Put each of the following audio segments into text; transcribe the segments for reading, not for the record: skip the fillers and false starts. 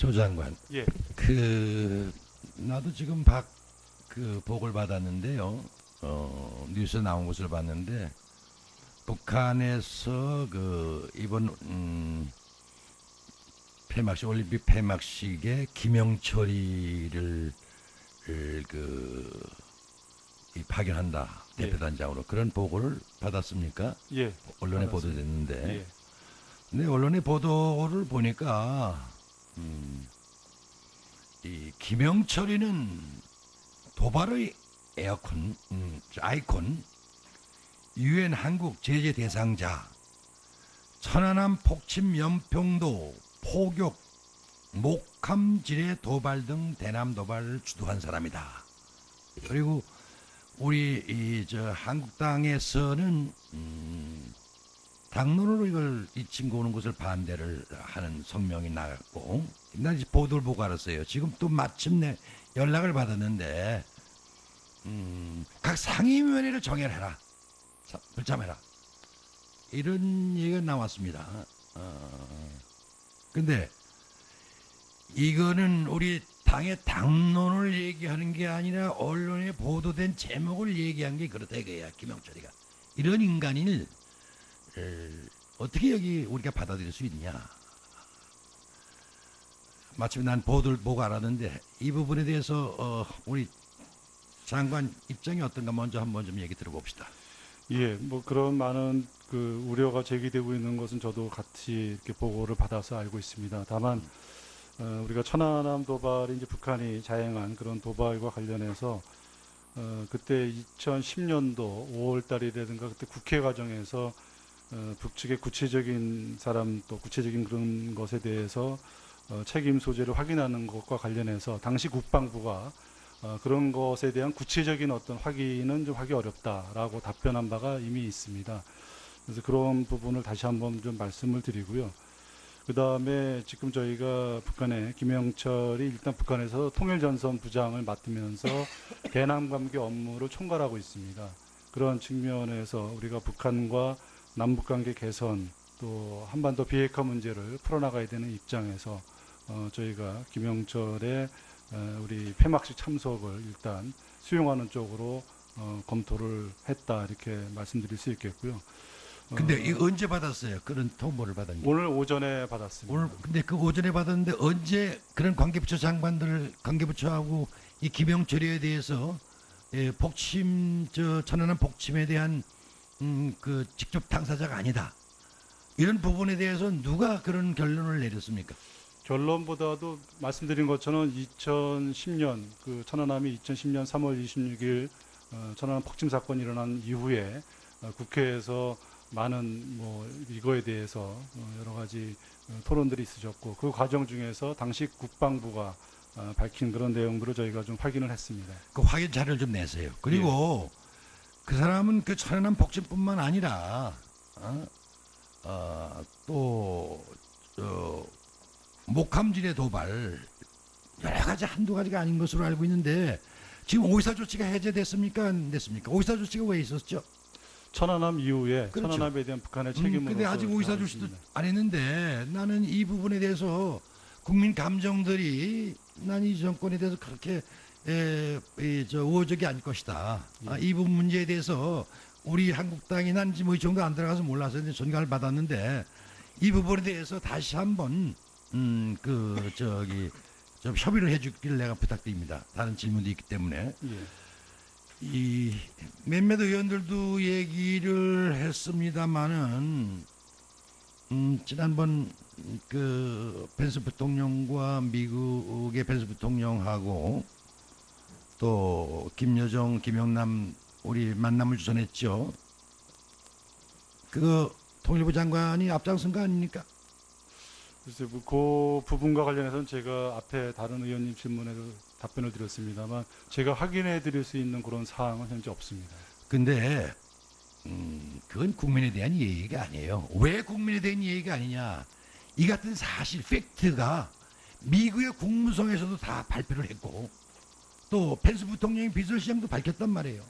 조 장관, 예, 나도 지금 보고를 받았는데요. 뉴스에 나온 것을 봤는데, 북한에서 이번, 올림픽 폐막식에 김영철이를, 이 파견한다. 예. 대표단장으로. 그런 보고를 받았습니까? 예. 언론에 알았습니다. 보도됐는데. 예, 근데 언론의 보도를 보니까, 이 김영철이는 도발의 에어컨, 아이콘, 유엔 한국 제재 대상자, 천안함 폭침 연평도 포격, 목함지뢰 도발 등 대남 도발을 주도한 사람이다. 그리고 우리 한국당에서는 당론으로 이 친구 오는 것을 반대를 하는 성명이 나갔고, 난 이제 보도를 보고 알았어요. 지금 또 마침내 연락을 받았는데, 각 상임위원회를 정해라. 불참해라. 이런 얘기가 나왔습니다. 근데 이거는 우리 당의 당론을 얘기하는 게 아니라 언론에 보도된 제목을 얘기한 게 그렇다 이거야. 김영철이가 이런 인간을 어떻게 여기 우리가 받아들일 수 있냐. 마침 난 보도를 보고 알았는데 이 부분에 대해서 우리 장관 입장이 어떤가 먼저 한번 좀 얘기 들어봅시다. 예. 뭐 그런 많은 그 우려가 제기되고 있는 것은 저도 같이 이렇게 보고를 받아서 알고 있습니다. 다만 우리가 천안함 도발이 이제 북한이 자행한 그런 도발과 관련해서 그때 2010년도 5월달이라든가 그때 국회 과정에서 북측의 구체적인 사람 또 구체적인 그런 것에 대해서 책임 소재를 확인하는 것과 관련해서 당시 국방부가 그런 것에 대한 구체적인 어떤 확인은 좀 하기 어렵다라고 답변한 바가 이미 있습니다. 그래서 그런 부분을 다시 한번 좀 말씀을 드리고요. 그 다음에 지금 저희가 북한의 김영철이 일단 북한에서 통일전선 부장을 맡으면서 대남 관계 업무를 총괄하고 있습니다. 그런 측면에서 우리가 북한과 남북 관계 개선 또 한반도 비핵화 문제를 풀어나가야 되는 입장에서 저희가 김영철의 우리 폐막식 참석을 일단 수용하는 쪽으로 검토를 했다 이렇게 말씀드릴 수 있겠고요. 근데 이거 언제 받았어요? 그런 통보를 받았는지. 오늘 오전에 받았습니다. 오늘 근데 그 오전에 받았는데 언제 그런 관계부처 장관들을 관계부처하고 이 김영철이에 대해서 복침 천안함 복침에 대한 그 직접 당사자가 아니다. 이런 부분에 대해서 누가 그런 결론을 내렸습니까? 결론보다도 말씀드린 것처럼 2010년 그 천안함이 2010년 3월 26일 천안함 폭침 사건이 일어난 이후에 국회에서 많은 뭐 이거에 대해서 여러 가지 토론들이 있으셨고 그 과정 중에서 당시 국방부가 밝힌 그런 내용들을 저희가 좀 확인을 했습니다. 그 확인 자료를 좀 내세요. 그리고 그 사람은 그 천안함 복침뿐만 아니라 또 목함질의 도발 여러 가지 한두 가지가 아닌 것으로 알고 있는데 지금 오이사 조치가 해제됐습니까? 안 됐습니까? 오이사 조치가 왜 있었죠? 천안함 이후에 그렇죠. 천안함에 대한 북한의 책임으로서 근데 아직 오이사 조치도 안 했는데 나는 이 부분에 대해서 국민 감정들이 난 이 정권에 대해서 그렇게 우호적이 아닐 것이다. 이 부분 문제에 대해서 우리 한국당이 난 지금 이 정도 안 들어가서 몰라서 이제 전가를 받았는데 이 부분에 대해서 다시 한번 좀 협의를 해주길 내가 부탁드립니다. 다른 질문도 있기 때문에. 이 몇몇 의원들도 얘기를 했습니다마는 지난번 그 펜스 부통령과 미국의 펜스 부통령하고 또 김여정, 김영남 우리 만남을 주선했죠. 그거 통일부 장관이 앞장선 거 아닙니까? 글쎄, 그 부분과 관련해서는 제가 앞에 다른 의원님 질문에도 답변을 드렸습니다만 제가 확인해 드릴 수 있는 그런 사항은 현재 없습니다. 근데 그건 국민에 대한 예의가 아니에요. 왜 국민에 대한 예의가 아니냐. 이 같은 사실 팩트가 미국의 국무성에서도 다 발표를 했고 또 펜스 부통령이 비서실장도 밝혔단 말이에요.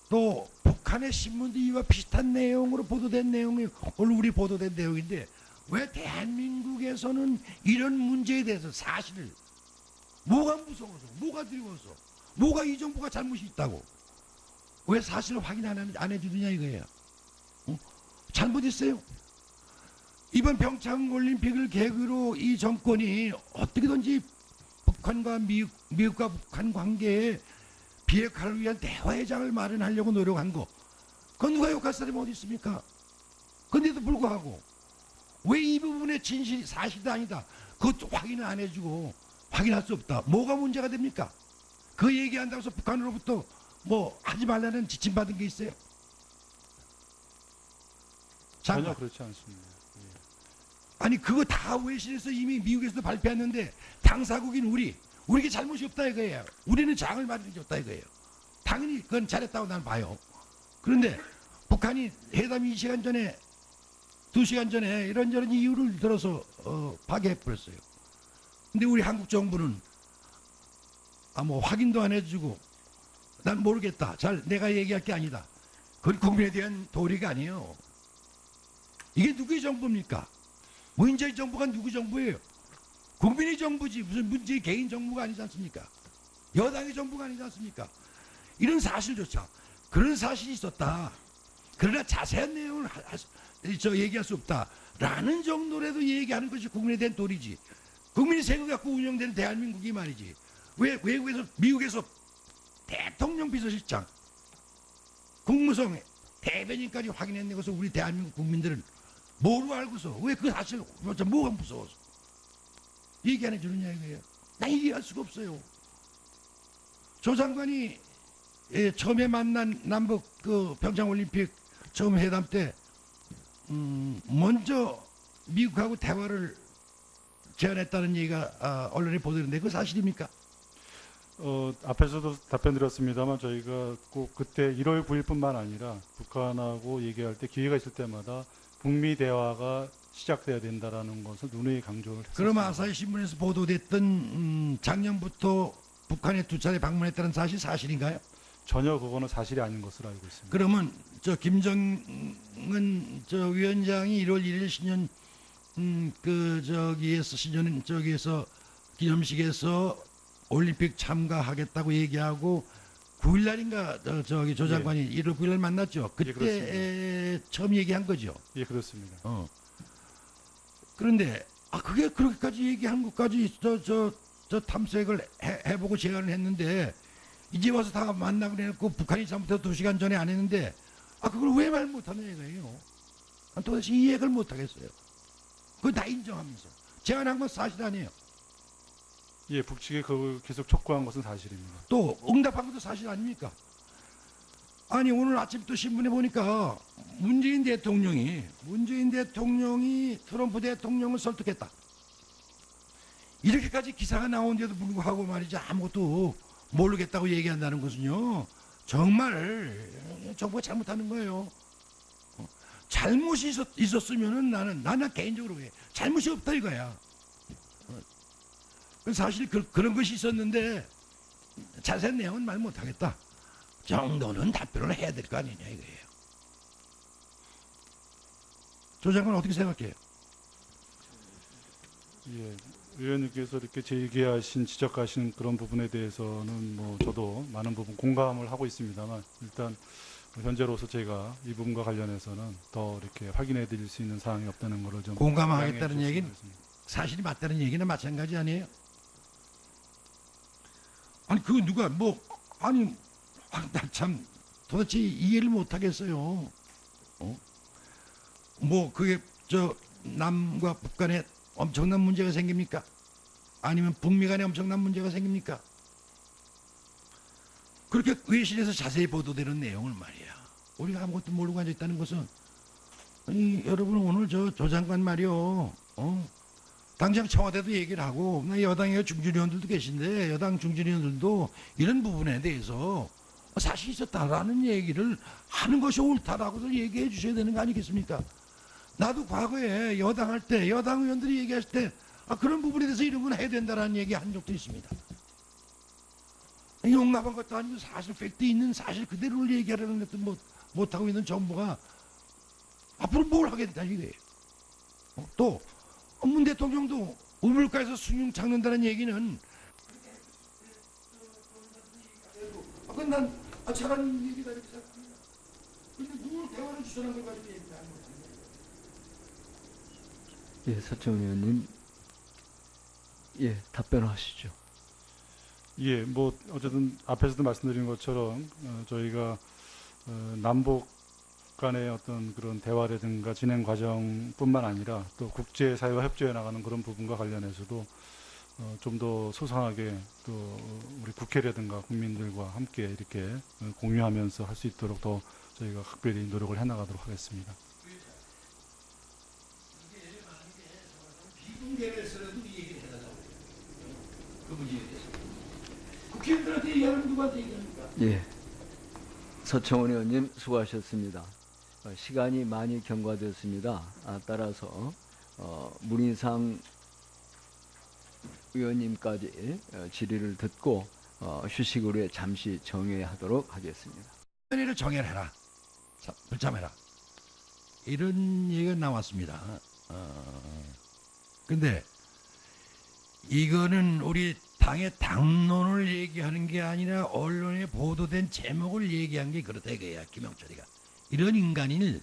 또 북한의 신문도 이와 비슷한 내용으로 보도된 내용이 오늘 우리 보도된 내용인데 왜 대한민국에서는 이런 문제에 대해서 사실을 뭐가 무서워서, 뭐가 두려워서, 뭐가 이 정부가 잘못이 있다고 왜 사실을 확인 안 해주느냐 이거예요. 어? 잘못했어요. 이번 평창올림픽을 계기로 이 정권이 어떻게든지 북한과 미국과 북한 관계에 비핵화를 위한 대화의 장을 마련하려고 노력한 거, 그건 누가 욕할 사람이 어디 있습니까? 그런데도 불구하고 왜 이 부분의 진실이 사실이 아니다, 그것도 확인을 안 해주고 확인할 수 없다, 뭐가 문제가 됩니까? 그 얘기한다고 해서 북한으로부터 뭐 하지 말라는 지침받은 게 있어요? 전혀 그렇지 않습니다. 예. 아니 그거 다 외신에서 이미 미국에서도 발표했는데 당사국인 우리게 잘못이 없다 이거예요. 우리는 장을 마련해줬다 이거예요. 당연히 그건 잘했다고 나는 봐요. 그런데 북한이 회담 2시간 전에 2시간 전에 이런저런 이유를 들어서 파괴해버렸어요. 근데 우리 한국 정부는 뭐 확인도 안 해주고 난 모르겠다, 잘 내가 얘기할 게 아니다, 그건 국민에 대한 도리가 아니에요. 이게 누구의 정부입니까? 문재인 정부가 누구 정부예요? 국민의 정부지, 무슨 문재인 개인 정부가 아니지 않습니까? 여당의 정부가 아니지 않습니까? 이런 사실조차, 그런 사실이 있었다, 그러나 자세한 내용을 얘기할 수 없다라는 정도라도 얘기하는 것이 국민에 대한 도리지. 국민이 세금 갖고 운영되는 대한민국이 말이지, 왜 외국에서, 미국에서 대통령 비서실장, 국무성 대변인까지 확인해내고서 우리 대한민국 국민들은 뭐로 알고서 왜 그 사실 뭐가 무서워서 얘기 안 해주느냐 이거예요. 나 이해할 수가 없어요. 조 장관이 처음에 만난 남북 그 평창올림픽 처음 회담 때 먼저 미국하고 대화를 제안했다는 얘기가 언론에 보도되는데 그 사실입니까? 앞에서도 답변드렸습니다만 저희가 꼭 그때 1월 9일뿐만 아니라 북한하고 얘기할 때 기회가 있을 때마다 북미 대화가 시작돼야 된다라는 것을 누누이 강조를 했습니다. 그럼 아사히 신문에서 보도됐던 작년부터 북한에 2차례 방문했다는 사실인가요? 전혀 그거는 사실이 아닌 것으로 알고 있습니다. 그러면 저 김정은 저 위원장이 1월 1일 신년 저기에서 기념식에서 올림픽 참가하겠다고 얘기하고 9일 날인가 조 장관이 1월 9일 날 만났죠. 그때 처음 얘기한 거죠. 예, 그렇습니다. 그런데 그게 그렇게까지 얘기한 것까지 저 탐색을 해보고 제안을 했는데 이제 와서 다 만나고 해놓고 북한이 잘못해서 2시간 전에 안 했는데 그걸 왜 말 못하냐 이거예요. 도대체 이해를 못하겠어요. 그거 다 인정하면서 제안한 건 사실 아니에요. 예, 북측에 그걸 계속 촉구한 것은 사실입니다. 또 응답한 것도 사실 아닙니까? 아니 오늘 아침부터 신문에 보니까 문재인 대통령이 트럼프 대통령을 설득했다, 이렇게까지 기사가 나오는데도 불구하고 말이죠, 아무것도 모르겠다고 얘기한다는 것은요, 정말 정부가 잘못하는 거예요. 잘못이 있었으면은 나는 개인적으로 왜 잘못이 없다 이거야. 사실 그런 것이 있었는데 자세한 내용은 말 못하겠다 정도는 답변을 해야 될 거 아니냐 이거예요. 조 장관 어떻게 생각해요? 예, 의원님께서 이렇게 지적하신 그런 부분에 대해서는 뭐 저도 많은 부분 공감을 하고 있습니다만, 일단 현재로서 제가 이 부분과 관련해서는 더 이렇게 확인해 드릴 수 있는 사항이 없다는 것을 좀 공감하겠다는 얘기는 사실이 맞다는 얘기는 마찬가지 아니에요? 아니 그거 누가 나 참 도대체 이해를 못 하겠어요. 뭐 그게 남과 북한에 엄청난 문제가 생깁니까? 아니면 북미 간에 엄청난 문제가 생깁니까? 그렇게 외신에서 자세히 보도되는 내용을 말이야, 우리가 아무것도 모르고 앉아있다는 것은, 여러분 오늘 조 장관 말이요, 당장 청와대도 얘기를 하고, 여당의 중진위원들도 계신데 여당 중진위원들도 이런 부분에 대해서 사실이 있었다라는 얘기를 하는 것이 옳다라고도 얘기해 주셔야 되는 거 아니겠습니까? 나도 과거에 여당 할 때 여당 의원들이 얘기했을 때 그런 부분에 대해서 이런 건 해야 된다라는 얘기 한 적도 있습니다. 용납한 것도 아니고 사실 팩트 있는 사실 그대로를 얘기하려는 것도 못하고 있는 정부가 앞으로 뭘 하겠다 이거예요. 또 문 대통령도 우물가에서 숭늉 잡는다는 얘기는 그건 난 잘하는 얘기다 이렇게 생각합니다. 근데 누굴 대화를 주선한 걸 가지고 얘기하는 거죠. 예, 서청원 의원님, 예, 답변하시죠. 예, 뭐 어쨌든 앞에서도 말씀드린 것처럼 저희가 남북 간의 어떤 그런 대화라든가 진행 과정뿐만 아니라 또 국제사회와 협조해 나가는 그런 부분과 관련해서도 좀 더 소상하게 또 우리 국회라든가 국민들과 함께 이렇게 공유하면서 할 수 있도록 더 저희가 각별히 노력을 해 나가도록 하겠습니다. 비공개에서라도 이 얘기를 해달라고 그 문제에 대해서 국회의원들한테 얘기하면 누구한테 얘기합니까? 예, 서청원 의원님 수고하셨습니다. 시간이 많이 경과되었습니다. 따라서 문희상 의원님까지 질의를 듣고 휴식 후에 잠시 정회하도록 하겠습니다. 위원회를 정해라. 불참해라. 이런 얘기가 나왔습니다. 근데 이거는 우리 당의 당론을 얘기하는 게 아니라 언론에 보도된 제목을 얘기한 게 그렇다 이거야. 김영철이가. 이런 인간을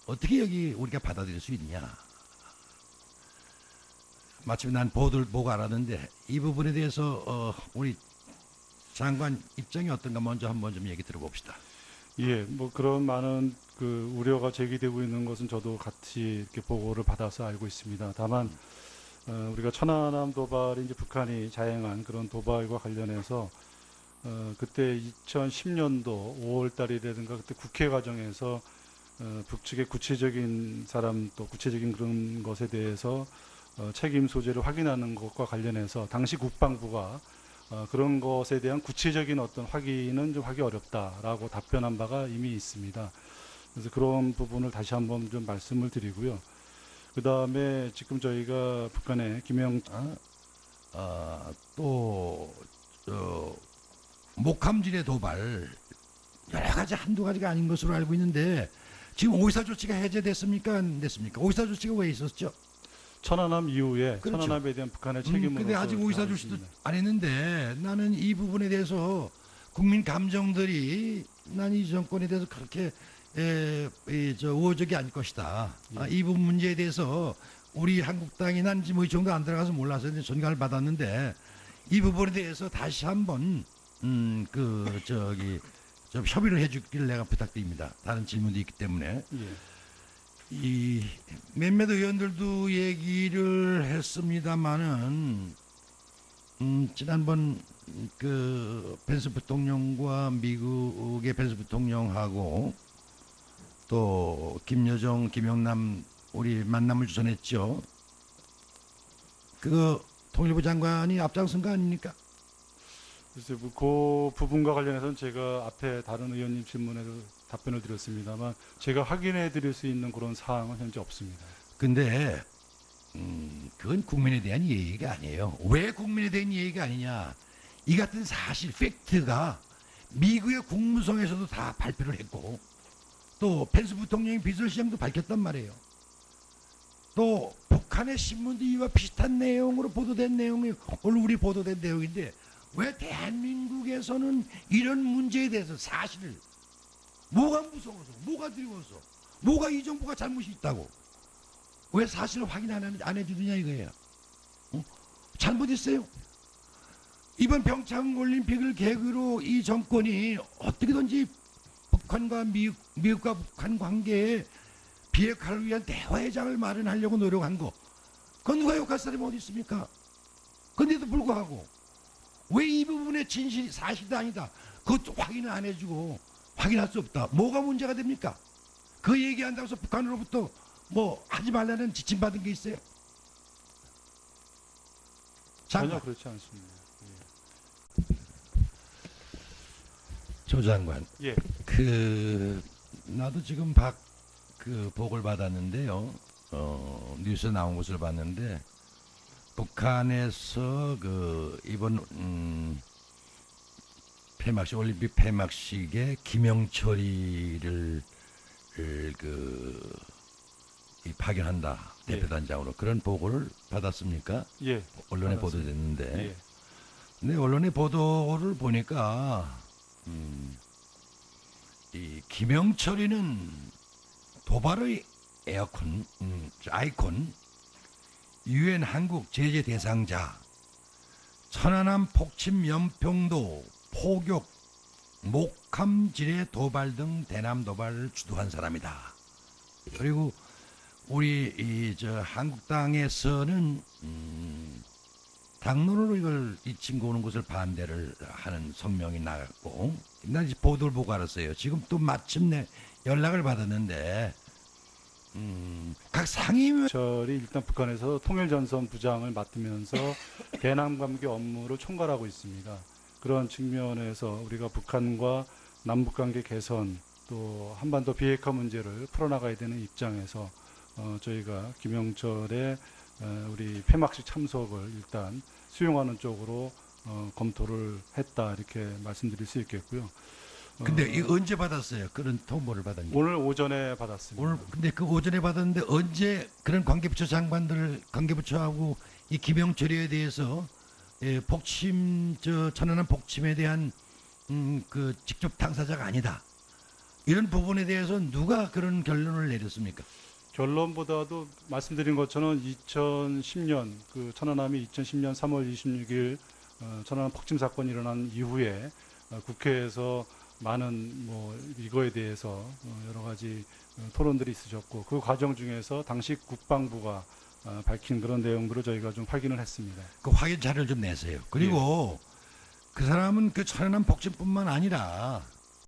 어떻게 여기 우리가 받아들일 수 있냐. 마침 난 보도를 보고 알았는데 이 부분에 대해서 우리 장관 입장이 어떤가 먼저 한번 좀 얘기 들어봅시다. 예, 뭐 그런 많은 그 우려가 제기되고 있는 것은 저도 같이 이렇게 보고를 받아서 알고 있습니다. 다만 우리가 천안함 도발이 이제 북한이 자행한 그런 도발과 관련해서 그때 2010년도 5월달이라든가 그때 국회 과정에서 북측의 구체적인 사람 또 구체적인 그런 것에 대해서 책임 소재를 확인하는 것과 관련해서 당시 국방부가 그런 것에 대한 구체적인 어떤 확인은 좀 하기 어렵다라고 답변한 바가 이미 있습니다. 그래서 그런 부분을 다시 한번 좀 말씀을 드리고요. 그 다음에 지금 저희가 북한의 또 목함질의 도발 여러 가지 한두 가지가 아닌 것으로 알고 있는데 지금 5.24 조치가 해제됐습니까? 안 됐습니까? 5.24 조치가 왜 있었죠? 천안함 이후에 그렇죠. 천안함에 대한 북한의 책임으로서 근데 아직 5.24 조치도 안 했는데 나는 이 부분에 대해서 국민 감정들이 난 이 정권에 대해서 그렇게 우호적이 아닐 것이다. 이 부분 문제에 대해서 우리 한국당이 난 지금 이 정도 안 들어가서 몰라서 이제 전가를 받았는데 이 부분에 대해서 다시 한번 좀 협의를 해주길 내가 부탁드립니다. 다른 질문도 있기 때문에. 예. 이 몇몇 의원들도 얘기를 했습니다마는 지난번 그 펜스 부통령과 미국의 펜스 부통령하고 또 김여정, 김영남 우리 만남을 주선했죠. 그거 통일부 장관이 앞장선 거 아닙니까? 글쎄, 그 부분과 관련해서는 제가 앞에 다른 의원님 질문에도 답변을 드렸습니다만 제가 확인해 드릴 수 있는 그런 사항은 현재 없습니다. 근데 그건 국민에 대한 얘기가 아니에요. 왜 국민에 대한 얘기가 아니냐. 이 같은 사실 팩트가 미국의 국무성에서도 다 발표를 했고 또 펜스 부통령이 비서실장도 밝혔단 말이에요. 또 북한의 신문도 이와 비슷한 내용으로 보도된 내용이 오늘 우리 보도된 내용인데 왜 대한민국에서는 이런 문제에 대해서 사실을 뭐가 무서워서 뭐가 두려워서 뭐가 이 정부가 잘못이 있다고 왜 사실을 확인 안 해주느냐 이거예요. 잘못했어요. 이번 평창 올림픽을 계기로 이 정권이 어떻게든지 북한과 미국과 북한 관계에 비핵화를 위한 대화의 장을 마련하려고 노력한 거 그건 누가 욕할 사람이 어디 있습니까? 그런데도 불구하고 왜 이 부분의 진실이 사실도 아니다. 그것도 확인을 안 해주고 확인할 수 없다. 뭐가 문제가 됩니까? 그 얘기한다고 해서 북한으로부터 뭐 하지 말라는 지침받은 게 있어요? 전혀 그렇지 않습니다. 조 장관. 예. 나도 지금 복을 받았는데요. 뉴스에 나온 것을 봤는데 북한에서 이번 폐막식 올림픽 폐막식에 김영철이를 이 파견한다 예. 대표단장으로 그런 보고를 받았습니까? 예. 언론에 받았습니다. 보도됐는데. 예. 근데 언론의 보도를 보니까 이 김영철이는 도발의 에어컨, 아이콘, 유엔 한국 제재 대상자, 천안함 폭침 연평도 포격, 목함 지뢰 도발 등 대남 도발을 주도한 사람이다. 그리고 우리 한국당에서는 당론으로 이걸 이 친구 오는 것을 반대를 하는 성명이 나갔고, 난 이제 보도를 보고 알았어요. 지금 또 마침내 연락을 받았는데, 각 상임위 철이 일단 북한에서 통일전선 부장을 맡으면서 대남 관계 업무를 총괄하고 있습니다. 그런 측면에서 우리가 북한과 남북 관계 개선 또 한반도 비핵화 문제를 풀어나가야 되는 입장에서 저희가 김영철의 우리 폐막식 참석을 일단 수용하는 쪽으로 검토를 했다 이렇게 말씀드릴 수 있겠고요. 근데 이거 언제 받았어요? 그런 통보를 받았니? 오늘 오전에 받았습니다. 오늘 근데 그 오전에 받았는데 언제 그런 관계부처 장관들 관계부처하고 이 김영철이에 대해서 복침 천안함 복침에 대한 그 직접 당사자가 아니다. 이런 부분에 대해서 누가 그런 결론을 내렸습니까? 결론보다도 말씀드린 것처럼 2010년 그 천안함이 2010년 3월 26일 천안함 폭침 사건이 일어난 이후에 국회에서 많은 뭐 이거에 대해서 여러 가지 토론들이 있으셨고 그 과정 중에서 당시 국방부가 밝힌 그런 내용들을 저희가 좀 확인을 했습니다. 그 확인 자료를 좀 내세요. 그리고 그 사람은 그 천안함 복침뿐만 아니라